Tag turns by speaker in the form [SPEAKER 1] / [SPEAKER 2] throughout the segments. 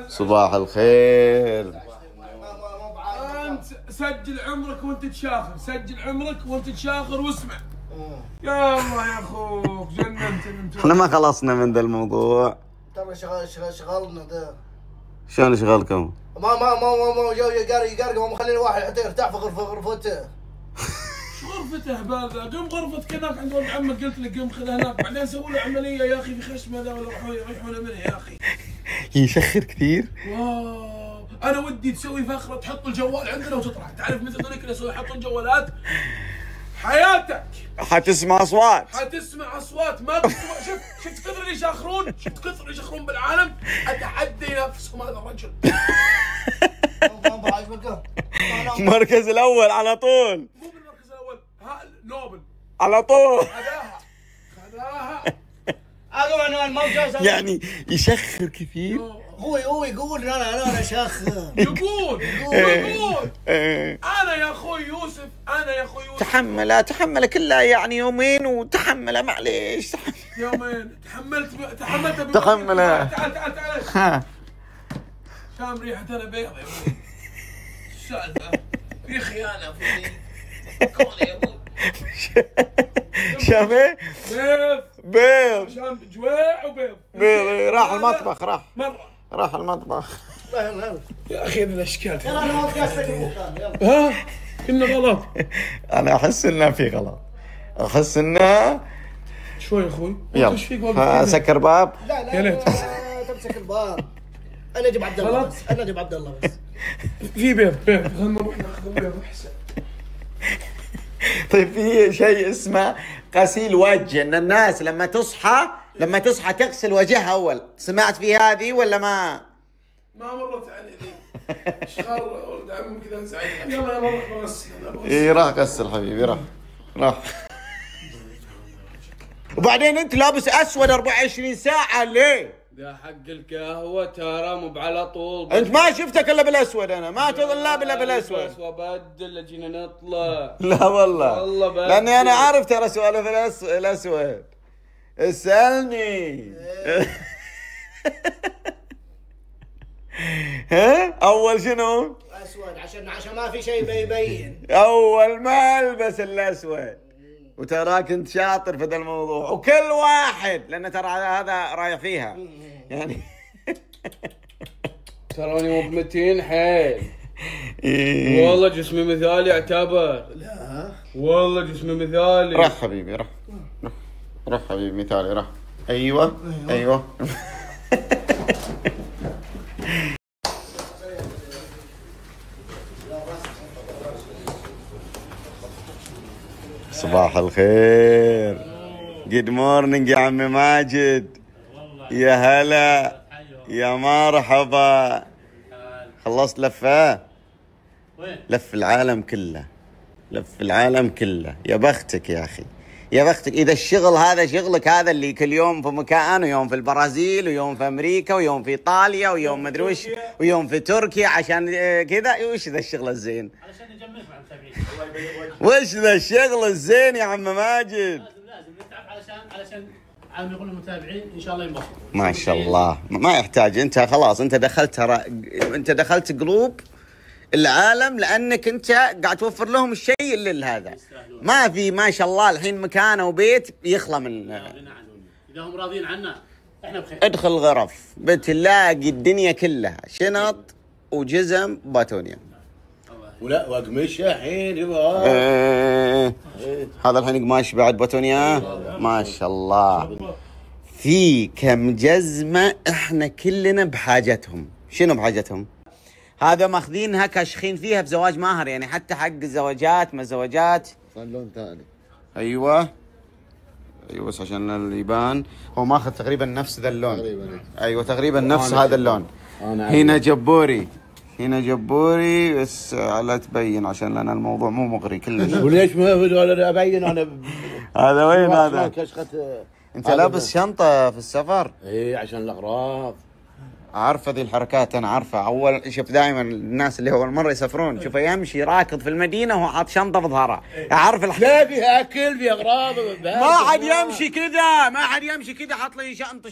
[SPEAKER 1] صباح الخير.
[SPEAKER 2] انت سجل عمرك وانت تشاخر، سجل عمرك وانت تشاخر واسمع. يا الله يا اخوك جننت انت.
[SPEAKER 1] احنا ما خلصنا من ذا الموضوع.
[SPEAKER 3] ترى شغلنا ده.
[SPEAKER 1] شلون شغلكم؟
[SPEAKER 3] ما يقرقم ومخلين واحد حتى يرتاح في غرفته.
[SPEAKER 2] شو غرفته هبال ذا؟ قم غرفتك هناك عند ولد عمك، قلت لك قم خذ هناك، بعدين سووا له عمليه يا اخي في خشمه ذا ولا يريحونه منه يا اخي.
[SPEAKER 1] يشخر كثير؟
[SPEAKER 2] واو انا ودي تسوي فخره تحط الجوال عندنا وتطلع، تعرف مثل ذولك اللي يسوي يحطون جوالات حياتك
[SPEAKER 1] حتسمع اصوات،
[SPEAKER 2] حتسمع اصوات ما تسمع. شفت كثر اللي يشاخرون، شفت كثر اللي يشاخرون بالعالم، اتحدى ينافسهم هذا الرجل.
[SPEAKER 1] المركز الاول على طول.
[SPEAKER 2] مو بالمركز الاول، ها نوبل
[SPEAKER 1] على طول.
[SPEAKER 2] خذاها
[SPEAKER 1] يعني يشخر كثير.
[SPEAKER 3] هو يقول انا شاخر.
[SPEAKER 2] يقول انا يا اخوي يوسف، انا يا اخوي يوسف
[SPEAKER 1] تحمل كلها يعني يومين وتحمله، معليش
[SPEAKER 2] يومين تحملت
[SPEAKER 1] تحمله.
[SPEAKER 2] تعال شام ريحة انا بيض يا ابوي. السالفة في خيانة في كون يا ابوي.
[SPEAKER 1] شامي بيض
[SPEAKER 2] عشان جويع وبيض.
[SPEAKER 1] راح المطبخ، راح المطبخ.
[SPEAKER 2] يا اخي هذه الاشكال ها كنا غلط.
[SPEAKER 1] انا احس انه في غلط، احس انه
[SPEAKER 2] شوي يا اخوي.
[SPEAKER 1] يلا
[SPEAKER 2] ايش فيك واقف؟
[SPEAKER 1] سكر باب.
[SPEAKER 3] لا
[SPEAKER 2] يا ليت
[SPEAKER 3] تمسك الباب. انا اجيب عبد الله بس، انا اجيب عبد الله بس.
[SPEAKER 2] في بيض خلنا نروح ناخذ البيض احسن.
[SPEAKER 1] طيب في شيء اسمه غسيل وجه، ان الناس لما تصحى تغسل وجهها اول. سمعت في هذه ولا ما
[SPEAKER 2] مرت علي ذي؟ شخر ولد عمي كذا زعيم. يلا روح بغسل.
[SPEAKER 1] اي راح غسل حبيبي، راح. وبعدين انت لابس اسود 24 ساعة ليه؟
[SPEAKER 4] ده حق القهوة ترى مو على طول.
[SPEAKER 1] انت ما شفتك الا بالاسود، انا ما تظل الا بالاسود.
[SPEAKER 4] بس وبدل جينا نطلع.
[SPEAKER 1] لا والله لاني انا عارف ترى سوالف الاسود. اسألني. ها اول شنو؟
[SPEAKER 3] اسود عشان ما في شيء يبين.
[SPEAKER 1] اول ما البس الاسود. وتراك انت شاطر في ذا الموضوع، وكل واحد لان ترى هذا رايح فيها يعني.
[SPEAKER 4] تراني مو بمتين حيل. والله جسمي مثالي اعتبر.
[SPEAKER 3] لا
[SPEAKER 4] والله جسمي مثالي.
[SPEAKER 1] راح حبيبي، راح حبيبي مثالي، راح. ايوه صباح الخير. جود مورنينج يا عمي ماجد. يا هلا يا مرحبا. خلصت لفة؟ لف العالم كله. يا بختك يا اخي، يا بختك اذا الشغل هذا شغلك، هذا اللي كل يوم في مكان، ويوم في البرازيل، ويوم في امريكا، ويوم في ايطاليا، ويوم مدري وش، ويوم في تركيا، عشان كذا. وش ذا الشغل الزين؟
[SPEAKER 5] علشان نجمعك مع المتابعين.
[SPEAKER 1] وش ذا الشغل الزين يا عم ماجد؟
[SPEAKER 5] لازم نتعب علشان عم يقول المتابعين ان شاء الله ينبسطوا. ما
[SPEAKER 1] شاء الله ما يحتاج. انت خلاص انت دخلت قلوب العالم، لانك انت قاعد توفر لهم الشيء اللي هذا. ما في ما شاء الله الحين مكان وبيت يخلى من.
[SPEAKER 5] اذا هم راضيين عنا احنا بخير.
[SPEAKER 1] ادخل غرف بتلاقي الدنيا كلها شنط وجزم باتونيا.
[SPEAKER 3] ولا وقمشه الحين يبغى.
[SPEAKER 1] هذا الحين قماش بعد باتونيا ما شاء الله. في كم جزمة احنا كلنا بحاجتهم. شنو بحاجتهم؟ هذا ماخذينها كاشخين فيها في زواج ماهر، يعني حتى حق الزواجات ما زواجات
[SPEAKER 3] لون ثاني.
[SPEAKER 1] ايوه بس عشان اللي يبان هو ماخذ تقريبا نفس ذا اللون تقريبا. ايوه تقريبا نفس هذا اللون. هنا جبوري بس على تبين عشان لان الموضوع مو مغري كلش.
[SPEAKER 3] وليش ما ابين انا
[SPEAKER 1] هذا وين هذا؟
[SPEAKER 3] كشخة.
[SPEAKER 1] انت لابس شنطة في السفر؟
[SPEAKER 3] ايه عشان الاغراض.
[SPEAKER 1] عارفه ذي الحركات، انا عارفه. اول شوف دائما الناس اللي اول مره يسافرون شوفه يمشي راكض في المدينه وهو حاط شنطه بظهره، عارف
[SPEAKER 4] لا فيها اكل فيها اغراض.
[SPEAKER 1] ما حد يمشي كذا، ما حد يمشي كذا حاط لي شنطه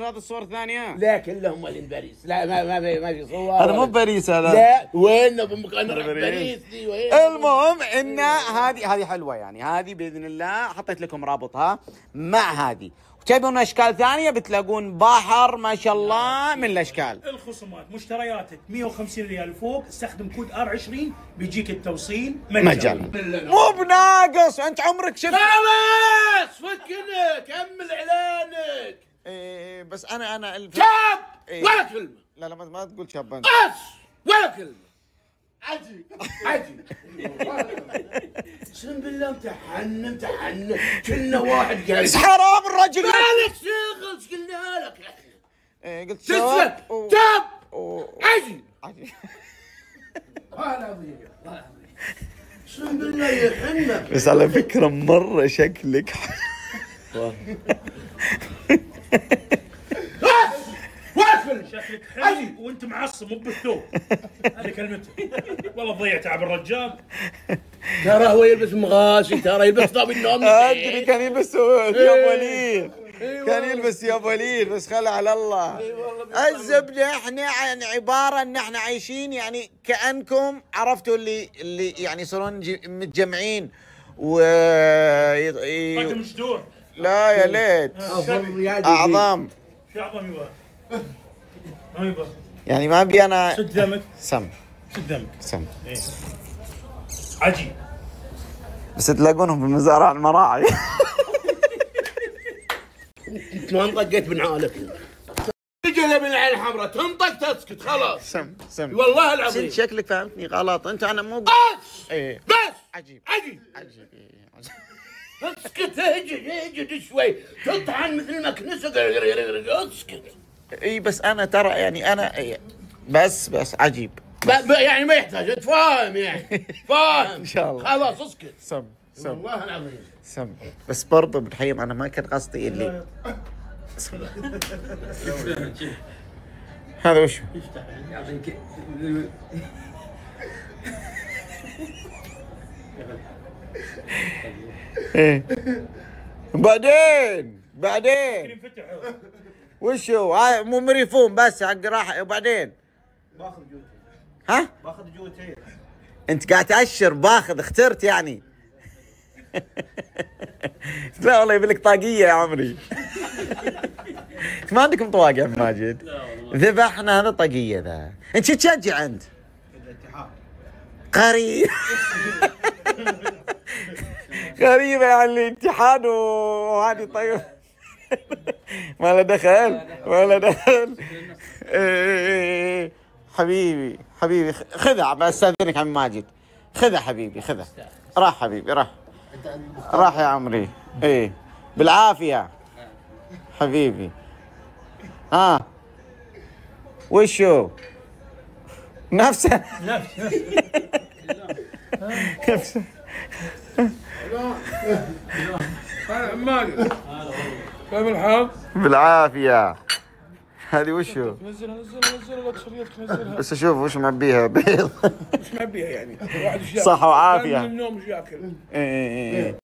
[SPEAKER 1] هذا الصور الثانيه.
[SPEAKER 4] لا كلهم مالين باريس. لا ما في صور.
[SPEAKER 1] هذا مو باريس هذا.
[SPEAKER 4] لا وين بمكان باريس دي وين.
[SPEAKER 1] المهم ان هذه حلوه يعني، هذه باذن الله حطيت لكم رابطها مع هذه. تبون اشكال ثانيه بتلاقون بحر ما شاء الله من الاشكال.
[SPEAKER 6] الخصومات مشترياتك 150 ريال فوق، استخدم كود R20 بيجيك التوصيل
[SPEAKER 1] مجانا. مو بناقص، انت عمرك شفت.
[SPEAKER 4] خلاص فكني كمل اعلانك.
[SPEAKER 1] إيه بس انا
[SPEAKER 4] شاب
[SPEAKER 1] إيه.
[SPEAKER 4] ولا كلمه.
[SPEAKER 1] لا ما تقول شاب انت.
[SPEAKER 4] بس ولا كلمه. عجي اقسم بالله امتحنا كنا واحد قال
[SPEAKER 1] حرام الرجل.
[SPEAKER 4] مالك شغل ايش قلنا لك احنا.
[SPEAKER 1] إيه قلت
[SPEAKER 4] تسلك شاب عجي والله العظيم اقسم بالله يحنك.
[SPEAKER 1] بس على فكره مره شكلك
[SPEAKER 6] شكلك حلو وانت معصب مو بالثوب. هذه كلمته. والله ضيع تعب الرجال.
[SPEAKER 4] ترى هو يلبس مغاسي، ترى يلبس طاب النوم.
[SPEAKER 1] ادري كان يلبس ثياب وليد، كان يلبس ثياب وليد بس خلى على الله. الزبده احنا يعني عباره ان احنا عايشين يعني كانكم عرفتوا اللي يعني يصيرون متجمعين و
[SPEAKER 6] رقم مشدوح.
[SPEAKER 1] لا يا ليت اعظم.
[SPEAKER 6] في اعظم يبغى. ما يبغى.
[SPEAKER 1] يعني ما ابي انا.
[SPEAKER 6] سد دمك.
[SPEAKER 1] سم
[SPEAKER 6] سد دمك.
[SPEAKER 1] سم.
[SPEAKER 6] إيه. عجيب.
[SPEAKER 1] بس تلاقونهم في مزارع المراعي.
[SPEAKER 4] ما انطقيت بنعالك. رجله بالعين الحمراء تنطق تسكت خلاص.
[SPEAKER 1] سم
[SPEAKER 4] والله العظيم.
[SPEAKER 1] شكلك فهمتني غلط انت. انا مو
[SPEAKER 4] بس
[SPEAKER 1] ايه
[SPEAKER 4] بس
[SPEAKER 1] عجيب.
[SPEAKER 4] اسكت اجد شوي تطحن مثل مكنسه. اسكت.
[SPEAKER 1] اي بس انا ترى يعني انا إيه بس عجيب.
[SPEAKER 4] يعني ما يحتاج انت فاهم يعني فاهم.
[SPEAKER 1] ان شاء الله.
[SPEAKER 4] خلاص اسكت.
[SPEAKER 1] سم
[SPEAKER 4] والله العظيم
[SPEAKER 1] سم. بس برضه بنحيم انا ما كان قصدي اللي هذا وش ايه بعدين وشو مو مريفون بس حق راحه وبعدين
[SPEAKER 6] باخذ جوتين.
[SPEAKER 1] ها
[SPEAKER 6] باخذ جوتين.
[SPEAKER 1] انت قاعد تأشر باخذ اخترت يعني. لا والله يبي لك طاقيه يا عمري. ما عندكم طواق يا ماجد؟ لا والله ذبحنا هذا طاقيه ذا. انت شو تشجع انت؟
[SPEAKER 6] الاتحاد.
[SPEAKER 1] قريب. غريبه يعني الاتحاد وهذه طيب. ما له دخل ما له دخل. حبيبي خذها بستاذنك عم ماجد. خذها حبيبي خذها. راح حبيبي راح يا عمري. ايه بالعافيه حبيبي. ها وشو نفسه
[SPEAKER 2] عماد كيف الحال؟
[SPEAKER 1] بالعافيه. هذه وشو؟
[SPEAKER 2] نزلها لا تشريتك نزلها.
[SPEAKER 1] بس اشوف وش معبيها بيض.
[SPEAKER 2] مش معبيها يعني. واحد
[SPEAKER 1] صح وعافيه.
[SPEAKER 2] من النوم ايش ياكل؟
[SPEAKER 1] ايه